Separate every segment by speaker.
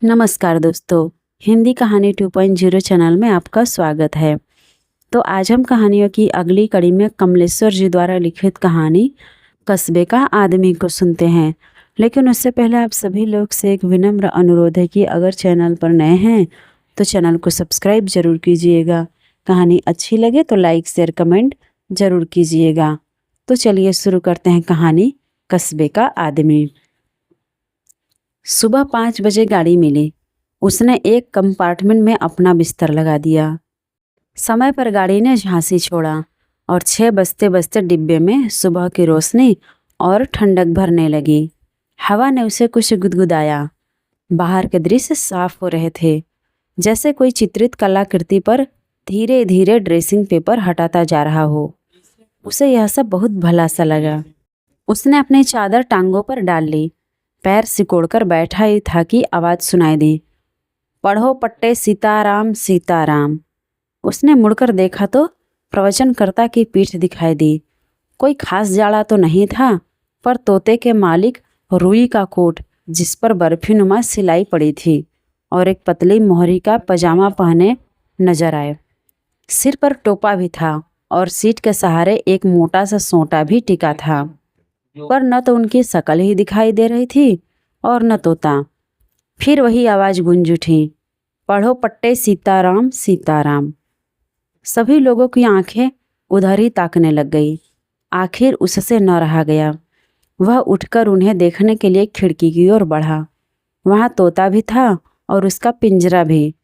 Speaker 1: नमस्कार दोस्तों, हिंदी कहानी 2.0 चैनल में आपका स्वागत है। तो आज हम कहानियों की अगली कड़ी में कमलेश्वर जी द्वारा लिखित कहानी कस्बे का आदमी को सुनते हैं। लेकिन उससे पहले आप सभी लोग से एक विनम्र अनुरोध है कि अगर चैनल पर नए हैं तो चैनल को सब्सक्राइब जरूर कीजिएगा। कहानी अच्छी लगे तो लाइक शेयर कमेंट जरूर कीजिएगा। तो चलिए शुरू करते हैं कहानी कस्बे का आदमी। सुबह 5 बजे गाड़ी मिली। उसने एक कंपार्टमेंट में अपना बिस्तर लगा दिया। समय पर गाड़ी ने झांसी छोड़ा और 6 बजते बजते डिब्बे में सुबह की रोशनी और ठंडक भरने लगी। हवा ने उसे कुछ गुदगुदाया। बाहर के दृश्य साफ हो रहे थे, जैसे कोई चित्रित कलाकृति पर धीरे धीरे ड्रेसिंग पेपर हटाता जा रहा हो। उसे यह सब बहुत भला सा लगा। उसने अपनी चादर टांगों पर डाल ली। पैर सिकोड़कर बैठा ही था कि आवाज़ सुनाई दी, पढ़ो पट्टे सीताराम सीताराम। उसने मुड़कर देखा तो प्रवचनकर्ता की पीठ दिखाई दी। कोई खास जाड़ा तो नहीं था, पर तोते के मालिक रुई का कोट जिस पर बर्फीनुमा सिलाई पड़ी थी और एक पतली मोहरी का पजामा पहने नजर आए। सिर पर टोपा भी था और सीट के सहारे एक मोटा सा सोंटा भी टिका था, पर न तो उनकी शक्ल ही दिखाई दे रही थी और न तोता। फिर वही आवाज़ गूंज उठी, पढ़ो पट्टे सीताराम सीताराम। सभी लोगों की आंखें उधर ही ताकने लग गई। आखिर उससे न रहा गया। वह उठकर उन्हें देखने के लिए खिड़की की ओर बढ़ा। वहाँ तोता भी था और उसका पिंजरा भी,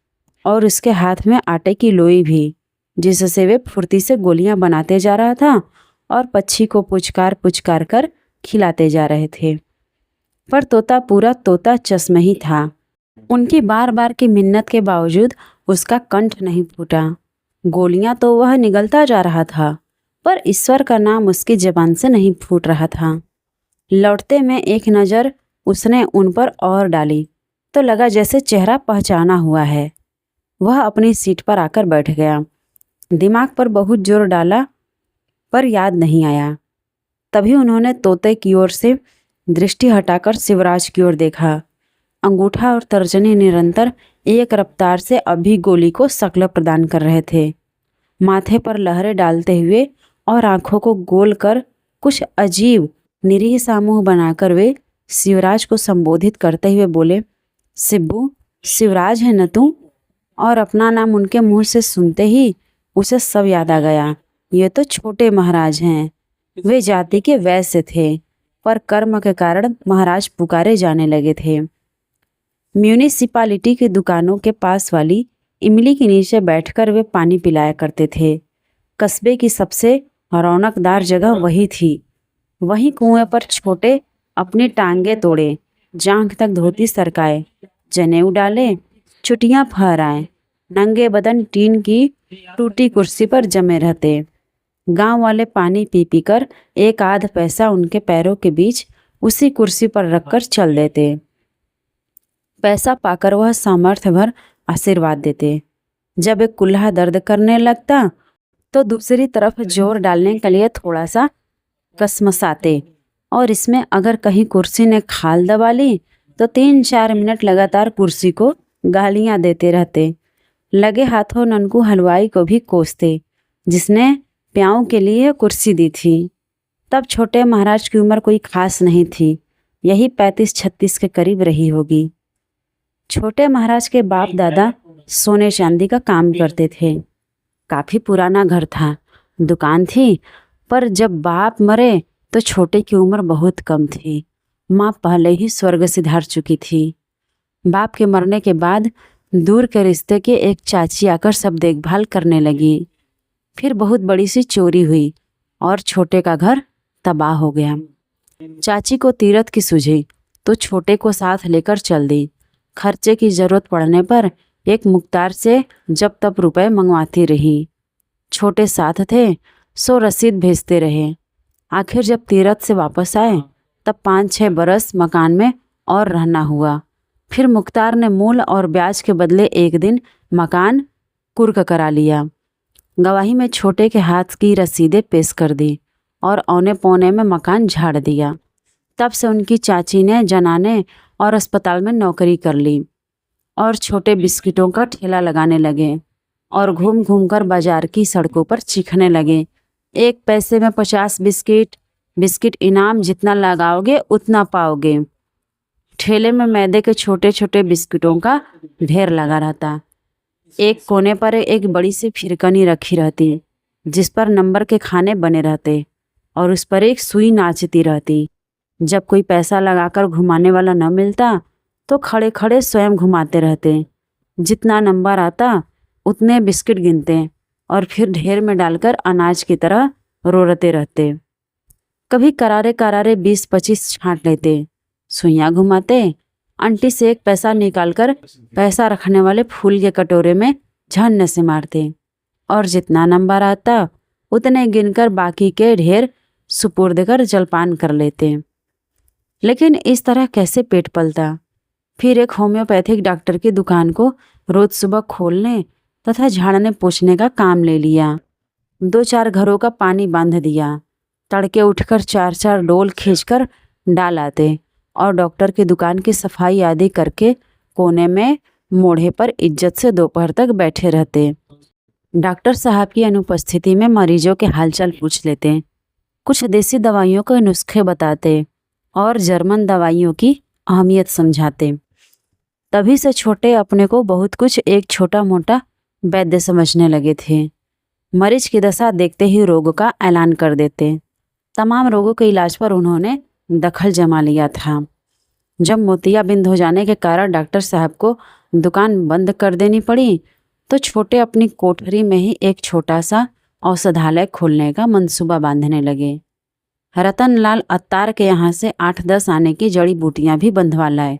Speaker 1: और उसके हाथ में आटे की लोई भी, जिससे वे फुर्ती से गोलियां बनाते जा रहा था और पक्षी को पुचकार पुचकार कर खिलाते जा रहे थे। पर तोता पूरा तोता चश्म ही था। उनकी बार बार की मिन्नत के बावजूद उसका कंठ नहीं फूटा। गोलियां तो वह निगलता जा रहा था, पर ईश्वर का नाम उसकी जबान से नहीं फूट रहा था। लौटते में एक नज़र उसने उन पर और डाली तो लगा जैसे चेहरा पहचाना हुआ है। वह अपनी सीट पर आकर बैठ गया। दिमाग पर बहुत जोर डाला, पर याद नहीं आया। तभी उन्होंने तोते की ओर से दृष्टि हटाकर शिवराज की ओर देखा। अंगूठा और तर्जनी निरंतर एक रफ्तार से अभी गोली को शक्ल प्रदान कर रहे थे। माथे पर लहरें डालते हुए और आंखों को गोल कर कुछ अजीब निरीह सा मुंह बनाकर वे शिवराज को संबोधित करते हुए बोले, शिब्बू, शिवराज है न तू? और अपना नाम उनके मुंह से सुनते ही उसे सब याद आ गया। ये तो छोटे महाराज हैं। वे जाति के वैश्य थे, पर कर्म के कारण महाराज पुकारे जाने लगे थे। म्यूनिसिपालिटी की दुकानों के पास वाली इमली के नीचे बैठकर वे पानी पिलाया करते थे। कस्बे की सबसे रौनकदार जगह वही थी। वहीं कुएं पर छोटे अपनी टांगे तोड़े, जांघ तक धोती सरकाए, जनेऊ डाले, चुटियां फहराए, नंगे बदन टीन की टूटी कुर्सी पर जमे रहते। गांव वाले पानी पी पी कर एक आध पैसा उनके पैरों के बीच उसी कुर्सी पर रखकर चल देते। पैसा पाकर वह सामर्थ्य भर आशीर्वाद देते। जब एक कुल्हा दर्द करने लगता तो दूसरी तरफ जोर डालने के लिए थोड़ा सा कसमसाते, और इसमें अगर कहीं कुर्सी ने खाल दबा ली तो 3-4 मिनट लगातार कुर्सी को गालियां देते रहते। लगे हाथों ननकू हलवाई को भी कोसते, जिसने प्याऊ के लिए कुर्सी दी थी। तब छोटे महाराज की उम्र कोई खास नहीं थी, यही 35-36 के करीब रही होगी। छोटे महाराज के बाप दादा सोने चांदी का काम करते थे। काफ़ी पुराना घर था, दुकान थी, पर जब बाप मरे तो छोटे की उम्र बहुत कम थी। माँ पहले ही स्वर्ग सिधार चुकी थी। बाप के मरने के बाद दूर के रिश्ते के एक चाची आकर सब देखभाल करने लगी। फिर बहुत बड़ी सी चोरी हुई और छोटे का घर तबाह हो गया। चाची को तीरथ की सूझी तो छोटे को साथ लेकर चल दी। खर्चे की जरूरत पड़ने पर एक मुख्तार से जब तब रुपए मंगवाती रही। छोटे साथ थे, सो रसीद भेजते रहे। आखिर जब तीरथ से वापस आए तब 5-6 बरस मकान में और रहना हुआ। फिर मुख्तार ने मूल और ब्याज के बदले एक दिन मकान कुर्क करा लिया। गवाही में छोटे के हाथ की रसीदें पेश कर दी और औने पौने में मकान झाड़ दिया। तब से उनकी चाची ने जनाने और अस्पताल में नौकरी कर ली। और छोटे बिस्किटों का ठेला लगाने लगे और घूम घूम कर बाजार की सड़कों पर चीखने लगे, 1 पैसे में 50 बिस्किट, बिस्किट इनाम, जितना लगाओगे उतना पाओगे। ठेले में मैदे के छोटे छोटे बिस्किटों का ढेर लगा रहता। एक कोने पर एक बड़ी सी फिरकनी रखी रहती जिस पर नंबर के खाने बने रहते और उस पर एक सुई नाचती रहती। जब कोई पैसा लगाकर घुमाने वाला न मिलता तो खड़े खड़े स्वयं घुमाते रहते। जितना नंबर आता उतने बिस्किट गिनते और फिर ढेर में डालकर अनाज की तरह रोरते रहते। कभी करारे करारे 20-25 छांट लेते, सुइयाँ घुमाते, आंटी से 1 पैसा निकालकर पैसा रखने वाले फूल के कटोरे में झन्न से मारते और जितना नंबर आता उतने गिनकर बाकी के ढेर सुपुर्द कर जलपान कर लेते। लेकिन इस तरह कैसे पेट पलता। फिर एक होम्योपैथिक डॉक्टर की दुकान को रोज सुबह खोलने तथा झाड़ने पोछने का काम ले लिया। 2-4 घरों का पानी बांध दिया। तड़के उठकर 4-4 डोल खींचकर डाल आते और डॉक्टर की दुकान की सफाई आदि करके कोने में मोढ़े पर इज्जत से दोपहर तक बैठे रहते। डॉक्टर साहब की अनुपस्थिति में मरीजों के हालचाल पूछ लेते, कुछ देसी दवाइयों के नुस्खे बताते और जर्मन दवाइयों की अहमियत समझाते। तभी से छोटे अपने को बहुत कुछ एक छोटा मोटा वैद्य समझने लगे थे। मरीज की दशा देखते ही रोग का ऐलान कर देते। तमाम रोगों के इलाज पर उन्होंने दखल जमा लिया था। जब मोतियाबिंद हो जाने के कारण डॉक्टर साहब को दुकान बंद कर देनी पड़ी तो छोटे अपनी कोठरी में ही एक छोटा सा औषधालय खोलने का मंसूबा बांधने लगे। रतनलाल अत्तार के यहाँ से 8-10 आने की जड़ी बूटियाँ भी बंधवा लाए,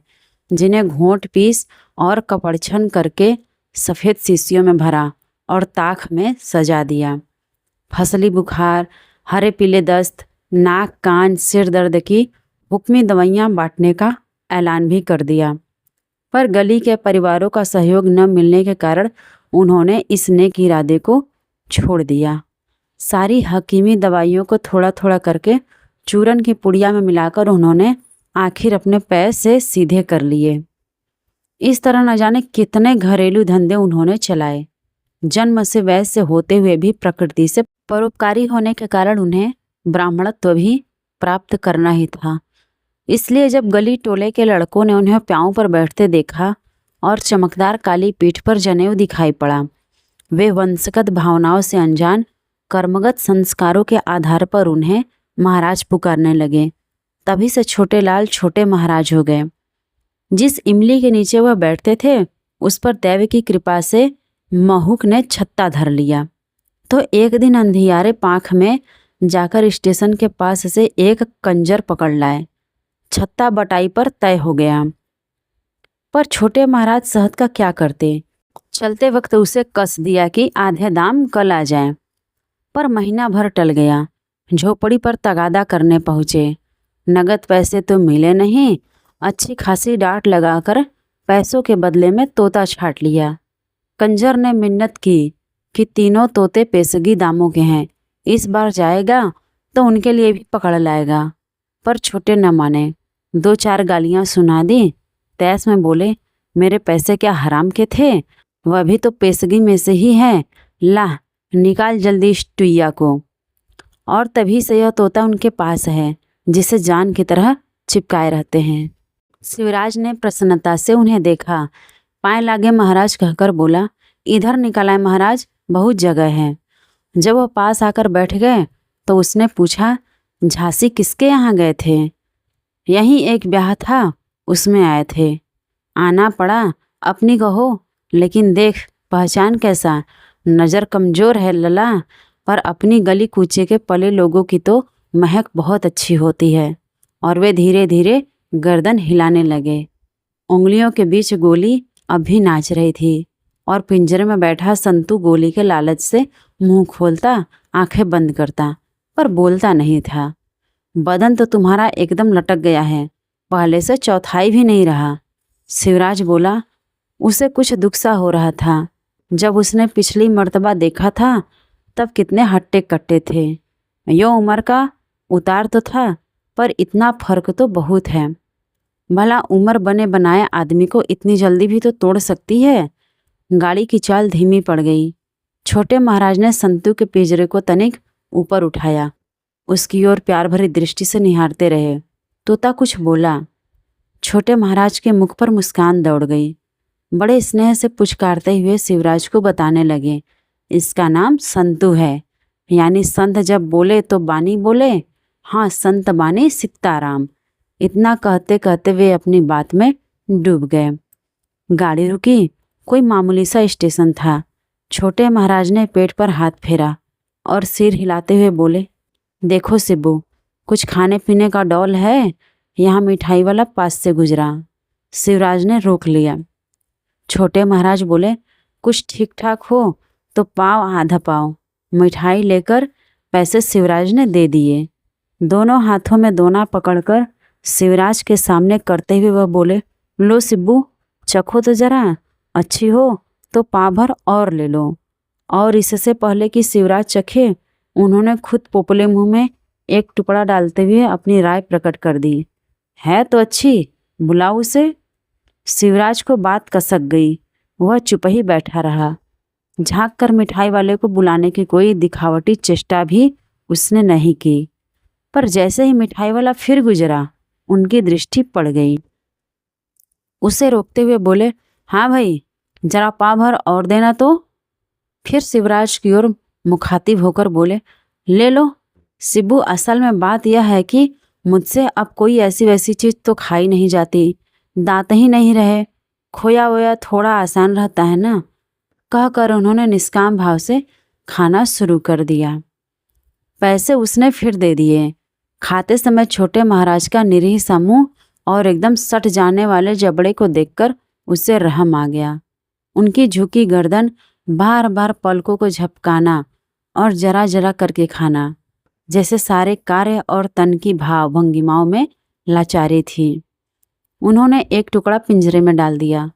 Speaker 1: जिन्हें घोंट पीस और कपड़छन करके सफ़ेद शीशियों में भरा और ताक में सजा दिया। फसली बुखार, हरे पीले दस्त, नाक कान सिर दर्द की हुक्मी दवाइयाँ बांटने का ऐलान भी कर दिया। पर गली के परिवारों का सहयोग न मिलने के कारण उन्होंने इस नेक इरादे को छोड़ दिया। सारी हकीमी दवाइयों को थोड़ा थोड़ा करके चूरन की पुड़िया में मिलाकर उन्होंने आखिर अपने पैर से सीधे कर लिए। इस तरह न जाने कितने घरेलू धंधे उन्होंने चलाए। जन्म से वैश्य होते हुए भी प्रकृति से परोपकारी होने के कारण उन्हें ब्राह्मणत्व भी प्राप्त करना ही था। इसलिए जब गली टोले के लड़कों ने उन्हें पांव पर बैठते देखा और चमकदार काली पीठ पर जनेऊ दिखाई पड़ा, वे वंशगत भावनाओं से अनजान कर्मगत संस्कारों के आधार पर उन्हें महाराज पुकारने लगे। तभी से छोटे लाल छोटे महाराज हो गए। जिस इमली के नीचे वह बैठते थे उस पर दैव की कृपा से महूक ने छत्ता धर लिया। तो एक दिन अंधियारे पाँख में जाकर स्टेशन के पास से एक कंजर पकड़ लाए। छत्ता बटाई पर तय हो गया। पर छोटे महाराज शहद का क्या करते। चलते वक्त उसे कस दिया कि आधे दाम कल आ जाए। पर महीना भर टल गया। झोपड़ी पर तगादा करने पहुँचे। नगद पैसे तो मिले नहीं। अच्छी खासी डांट लगाकर पैसों के बदले में तोता छाट लिया। कंजर ने मिन्नत की कि तीनों तोते पेशगी दामों के हैं, इस बार जाएगा तो उनके लिए भी पकड़ लाएगा। पर छोटे न माने। 2-4 गालियाँ सुना दी। तैस में बोले, मेरे पैसे क्या हराम के थे, वह भी तो पेशगी में से ही है, ला निकाल जल्दी इस टुइया को। और तभी से यह तोता उनके पास है जिसे जान की तरह चिपकाए रहते हैं। शिवराज ने प्रसन्नता से उन्हें देखा। पाए लागे महाराज कहकर बोला, इधर निकाला महाराज, बहुत जगह है। जब वह पास आकर बैठ गए तो उसने पूछा, झांसी किसके यहाँ गए थे। यहीं एक ब्याह था, उसमें आए थे। आना पड़ा, अपनी कहो, लेकिन देख पहचान कैसा, नज़र कमज़ोर है लला, पर अपनी गली कूचे के पले लोगों की तो महक बहुत अच्छी होती है। और वे धीरे धीरे गर्दन हिलाने लगे। उंगलियों के बीच गोली अब भी नाच रही थी और पिंजरे में बैठा संतू गोली के लालच से मुंह खोलता, आंखें बंद करता, पर बोलता नहीं था। बदन तो तुम्हारा एकदम लटक गया है, पहले से चौथाई भी नहीं रहा। शिवराज बोला, उसे कुछ दुख सा हो रहा था। जब उसने पिछली मर्तबा देखा था तब कितने हट्टे कट्टे थे। यो उम्र का उतार तो था, पर इतना फर्क तो बहुत है। भला उम्र बने बनाए आदमी को इतनी जल्दी भी तो तोड़ सकती है। गाड़ी की चाल धीमी पड़ गई। छोटे महाराज ने संतू के पिंजरे को तनिक ऊपर उठाया, उसकी ओर प्यार भरी दृष्टि से निहारते रहे। तोता कुछ बोला। छोटे महाराज के मुख पर मुस्कान दौड़ गई। बड़े स्नेह से पुचकारते हुए शिवराज को बताने लगे, इसका नाम संतू है, यानी संत जब बोले तो बानी बोले। हाँ, संत बानी सीताराम। इतना कहते कहते वे अपनी बात में डूब गए। गाड़ी रुकी। कोई मामूली सा स्टेशन था। छोटे महाराज ने पेट पर हाथ फेरा और सिर हिलाते हुए बोले, देखो सिब्बू, कुछ खाने पीने का डौल है? यहाँ मिठाई वाला पास से गुजरा। शिवराज ने रोक लिया। छोटे महाराज बोले, कुछ ठीक ठाक हो तो पाव आधा पाव। मिठाई लेकर पैसे शिवराज ने दे दिए। दोनों हाथों में दोना पकड़कर शिवराज के सामने करते हुए वह बोले, लो सिब्बू, चखो तो जरा, अच्छी हो तो पाव भर और ले लो। और इससे पहले कि शिवराज चखे, उन्होंने खुद पोपले मुंह में एक टुकड़ा डालते हुए अपनी राय प्रकट कर दी। है तो अच्छी, बुलाओ उसे। शिवराज को बात कसक गई। वह चुप ही बैठा रहा। झांक कर मिठाई वाले को बुलाने की कोई दिखावटी चेष्टा भी उसने नहीं की। पर जैसे ही मिठाई वाला फिर गुजरा, उनकी दृष्टि पड़ गई। उसे रोकते हुए बोले, हाँ भाई, जरा पाव भर और देना तो। फिर शिवराज की ओर मुखातिब होकर बोले, ले लो सिब्बू, असल में बात यह है कि मुझसे अब कोई ऐसी वैसी चीज़ तो खाई नहीं जाती, दांत ही नहीं रहे, खोया वोया थोड़ा आसान रहता है ना। कहकर उन्होंने निष्काम भाव से खाना शुरू कर दिया। पैसे उसने फिर दे दिए। खाते समय छोटे महाराज का निरीह सा मुंह और एकदम सट जाने वाले जबड़े को देखकर उसे रहम आ गया। उनकी झुकी गर्दन, बार बार पलकों को झपकाना और जरा जरा करके खाना, जैसे सारे कार्य और तन की भाव भंगिमाओं में लाचारी थी। उन्होंने एक टुकड़ा पिंजरे में डाल दिया।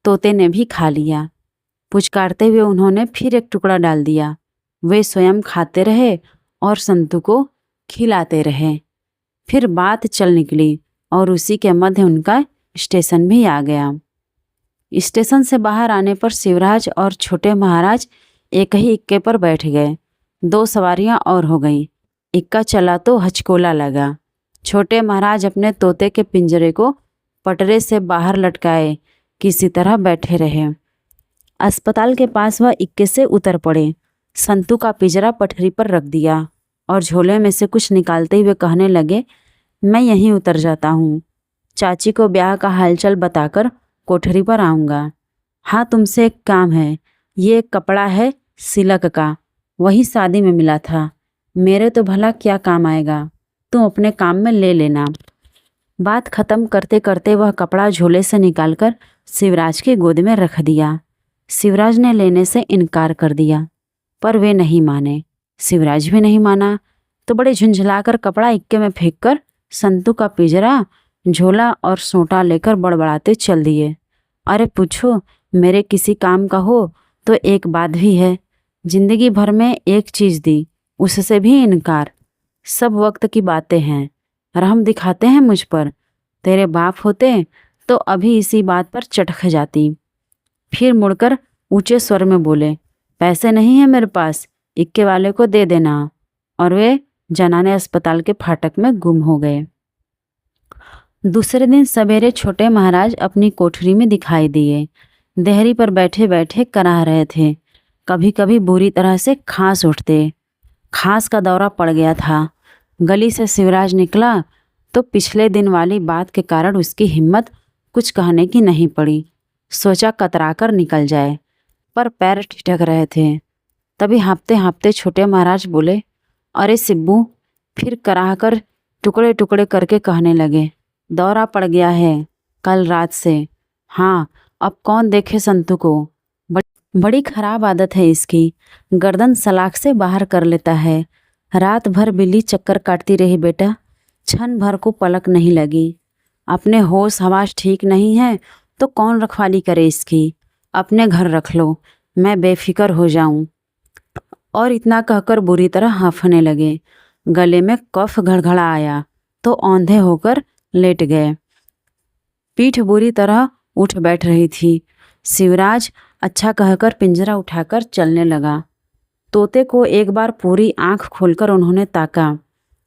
Speaker 1: तोते ने भी खा लिया। पुचकारते हुए उन्होंने फिर एक टुकड़ा डाल दिया। वे स्वयं खाते रहे और संतू को खिलाते रहे। फिर बात चल निकली और उसी के मध्य उनका स्टेशन भी आ गया। स्टेशन से बाहर आने पर शिवराज और छोटे महाराज एक ही इक्के पर बैठ गए। 2 सवारियां और हो गईं। इक्का चला तो हचकोला लगा। छोटे महाराज अपने तोते के पिंजरे को पटरे से बाहर लटकाए किसी तरह बैठे रहे। अस्पताल के पास वह इक्के से उतर पड़े। संतू का पिंजरा पटरी पर रख दिया और झोले में से कुछ निकालते हुए कहने लगे, मैं यहीं उतर जाता हूँ। चाची को ब्याह का हालचाल बताकर कोठरी पर आऊँगा। हाँ, तुमसे एक काम है। ये एक कपड़ा है सिलक का, वही शादी में मिला था। मेरे तो भला क्या काम आएगा, तुम अपने काम में ले लेना। बात खत्म करते करते वह कपड़ा झोले से निकालकर शिवराज की गोद में रख दिया। शिवराज ने लेने से इनकार कर दिया, पर वे नहीं माने। शिवराज भी नहीं माना तो बड़े झुंझलाकर कपड़ा इक्के में फेंककर संतू का पिंजरा, झोला और सोंटा लेकर बड़बड़ाते चल दिए। अरे पूछो, मेरे किसी काम का हो तो एक बात भी है। जिंदगी भर में एक चीज़ दी, उससे भी इनकार। सब वक्त की बातें हैं। रहम दिखाते हैं मुझ पर। तेरे बाप होते तो अभी इसी बात पर चटक जाती। फिर मुड़कर ऊंचे स्वर में बोले, पैसे नहीं है मेरे पास, इक्के वाले को दे देना। और वे जनाने अस्पताल के फाटक में गुम हो गए। दूसरे दिन सवेरे छोटे महाराज अपनी कोठरी में दिखाई दिए। देहरी पर बैठे बैठे कराह रहे थे। कभी कभी बुरी तरह से खांस उठते। खांस का दौरा पड़ गया था। गली से शिवराज निकला तो पिछले दिन वाली बात के कारण उसकी हिम्मत कुछ कहने की नहीं पड़ी। सोचा कतराकर निकल जाए, पर पैर ठिठक रहे थे। तभी हाँफते हाँफते छोटे महाराज बोले, अरे सिब्बू। फिर कराह कर टुकड़े टुकड़े करके कहने लगे, दौरा पड़ गया है कल रात से। हाँ, अब कौन देखे संतू को। बड़ी खराब आदत है इसकी, गर्दन सलाख से बाहर कर लेता है। रात भर बिल्ली चक्कर काटती रही बेटा, क्षण भर को पलक नहीं लगी। अपने होश हवास ठीक नहीं है तो कौन रखवाली करे इसकी। अपने घर रख लो, मैं बेफिक्र हो जाऊं। और इतना कहकर बुरी तरह हाँफने लगे। गले में कफ घड़घड़ा आया तो औंधे होकर लेट गए। पीठ बुरी तरह उठ बैठ रही थी। शिवराज अच्छा कहकर पिंजरा उठाकर चलने लगा। तोते को एक बार पूरी आंख खोलकर उन्होंने ताका।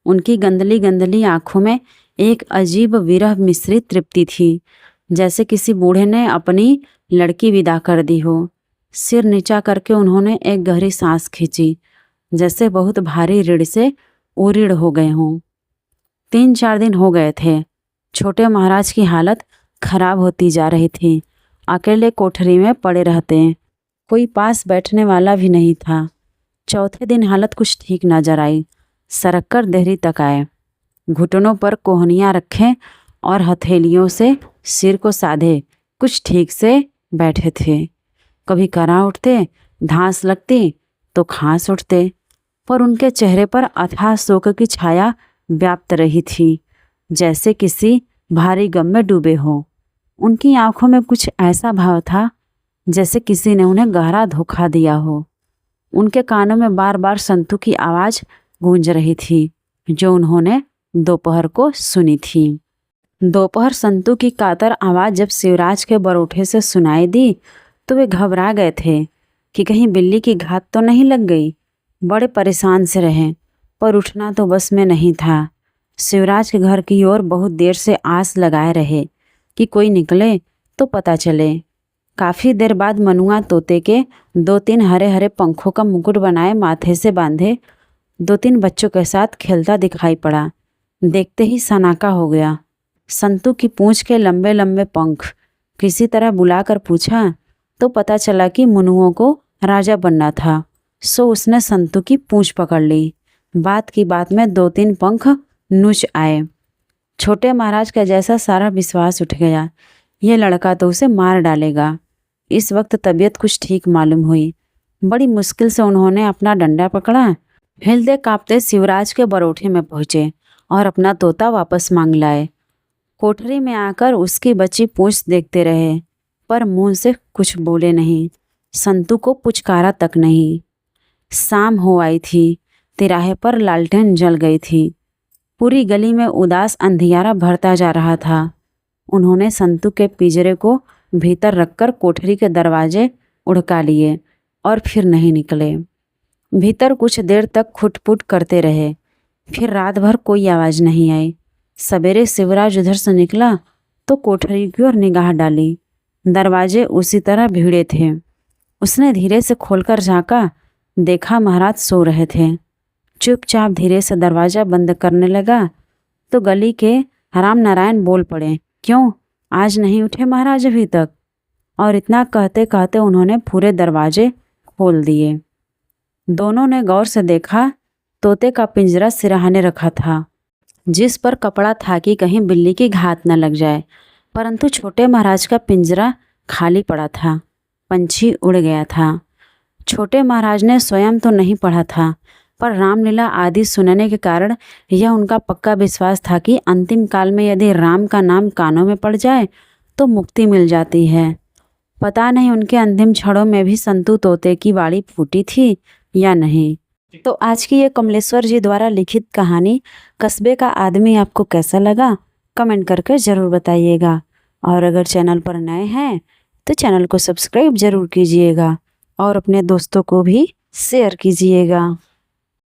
Speaker 1: उनकी गंदली गंदली आंखों में एक अजीब विरह मिश्रित तृप्ति थी, जैसे किसी बूढ़े ने अपनी लड़की विदा कर दी हो। सिर नीचा करके उन्होंने एक गहरी सांस खींची, जैसे बहुत भारी रीढ़ से उरीढ़ हो गए हों। 3-4 दिन हो गए थे। छोटे महाराज की हालत खराब होती जा रही थी। अकेले कोठरी में पड़े रहते, कोई पास बैठने वाला भी नहीं था। चौथे दिन हालत कुछ ठीक नजर आई। सरक कर देहरी तक आए, घुटनों पर कोहनियाँ रखे और हथेलियों से सिर को साधे कुछ ठीक से बैठे थे। कभी करा उठते, धांस लगती तो खांस उठते, पर उनके चेहरे पर अथाह शोक की छाया व्याप्त रही थी, जैसे किसी भारी गम में डूबे हों। उनकी आंखों में कुछ ऐसा भाव था जैसे किसी ने उन्हें गहरा धोखा दिया हो। उनके कानों में बार बार संतू की आवाज़ गूंज रही थी, जो उन्होंने दोपहर को सुनी थी। दोपहर संतू की कातर आवाज़ जब शिवराज के बरोठे से सुनाई दी तो वे घबरा गए थे कि कहीं बिल्ली की घात तो नहीं लग गई। बड़े परेशान से रहे, पर उठना तो बस में नहीं था। शिवराज के घर की ओर बहुत देर से आस लगाए रहे कि कोई निकले तो पता चले। काफ़ी देर बाद मनुआ तोते के 2-3 हरे हरे पंखों का मुकुट बनाए माथे से बांधे 2-3 बच्चों के साथ खेलता दिखाई पड़ा। देखते ही सनाका हो गया। संतू की पूंछ के लंबे लंबे पंख। किसी तरह बुलाकर पूछा तो पता चला कि मनुओं को राजा बनना था, सो उसने संतू की पूंछ पकड़ ली। बात की बात में 2-3 पंख नूच आए। छोटे महाराज का जैसा सारा विश्वास उठ गया, ये लड़का तो उसे मार डालेगा। इस वक्त तबीयत कुछ ठीक मालूम हुई। बड़ी मुश्किल से उन्होंने अपना डंडा पकड़ा, हिलते कांपते शिवराज के बरोठे में पहुँचे और अपना तोता वापस मांग लाए। कोठरी में आकर उसकी बची पूंछ देखते रहे, पर मुंह से कुछ बोले नहीं, संतू को पुचकारा तक नहीं। शाम हो आई थी। तिराहे पर लालटेन जल गई थी। पूरी गली में उदास अंधियारा भरता जा रहा था। उन्होंने संतू के पिंजरे को भीतर रखकर कोठरी के दरवाजे उड़का लिए और फिर नहीं निकले। भीतर कुछ देर तक खुटपुट करते रहे। फिर रात भर कोई आवाज़ नहीं आई। सवेरे शिवराज उधर से निकला तो कोठरी की ओर निगाह डाली। दरवाजे उसी तरह भीड़े थे। उसने धीरे से खोलकर झांका, देखा महाराज सो रहे थे। चुपचाप धीरे से दरवाज़ा बंद करने लगा तो गली के राम नारायण बोल पड़े, क्यों आज नहीं उठे महाराज अभी तक? और इतना कहते कहते उन्होंने पूरे दरवाजे खोल दिए। दोनों ने गौर से देखा, तोते का पिंजरा सिरहाने रखा था, जिस पर कपड़ा था कि कहीं बिल्ली की घात न लग जाए, परंतु छोटे महाराज का पिंजरा खाली पड़ा था। पंछी उड़ गया था। छोटे महाराज ने स्वयं तो नहीं पढ़ा था, पर रामलीला आदि सुनने के कारण यह उनका पक्का विश्वास था कि अंतिम काल में यदि राम का नाम कानों में पड़ जाए तो मुक्ति मिल जाती है। पता नहीं उनके अंतिम क्षणों में भी संतू तोते की वाणी फूटी थी या नहीं। तो आज की ये कमलेश्वर जी द्वारा लिखित कहानी कस्बे का आदमी आपको कैसा लगा, कमेंट करके ज़रूर बताइएगा। और अगर चैनल पर नए हैं तो चैनल को सब्सक्राइब ज़रूर कीजिएगा और अपने दोस्तों को भी शेयर कीजिएगा।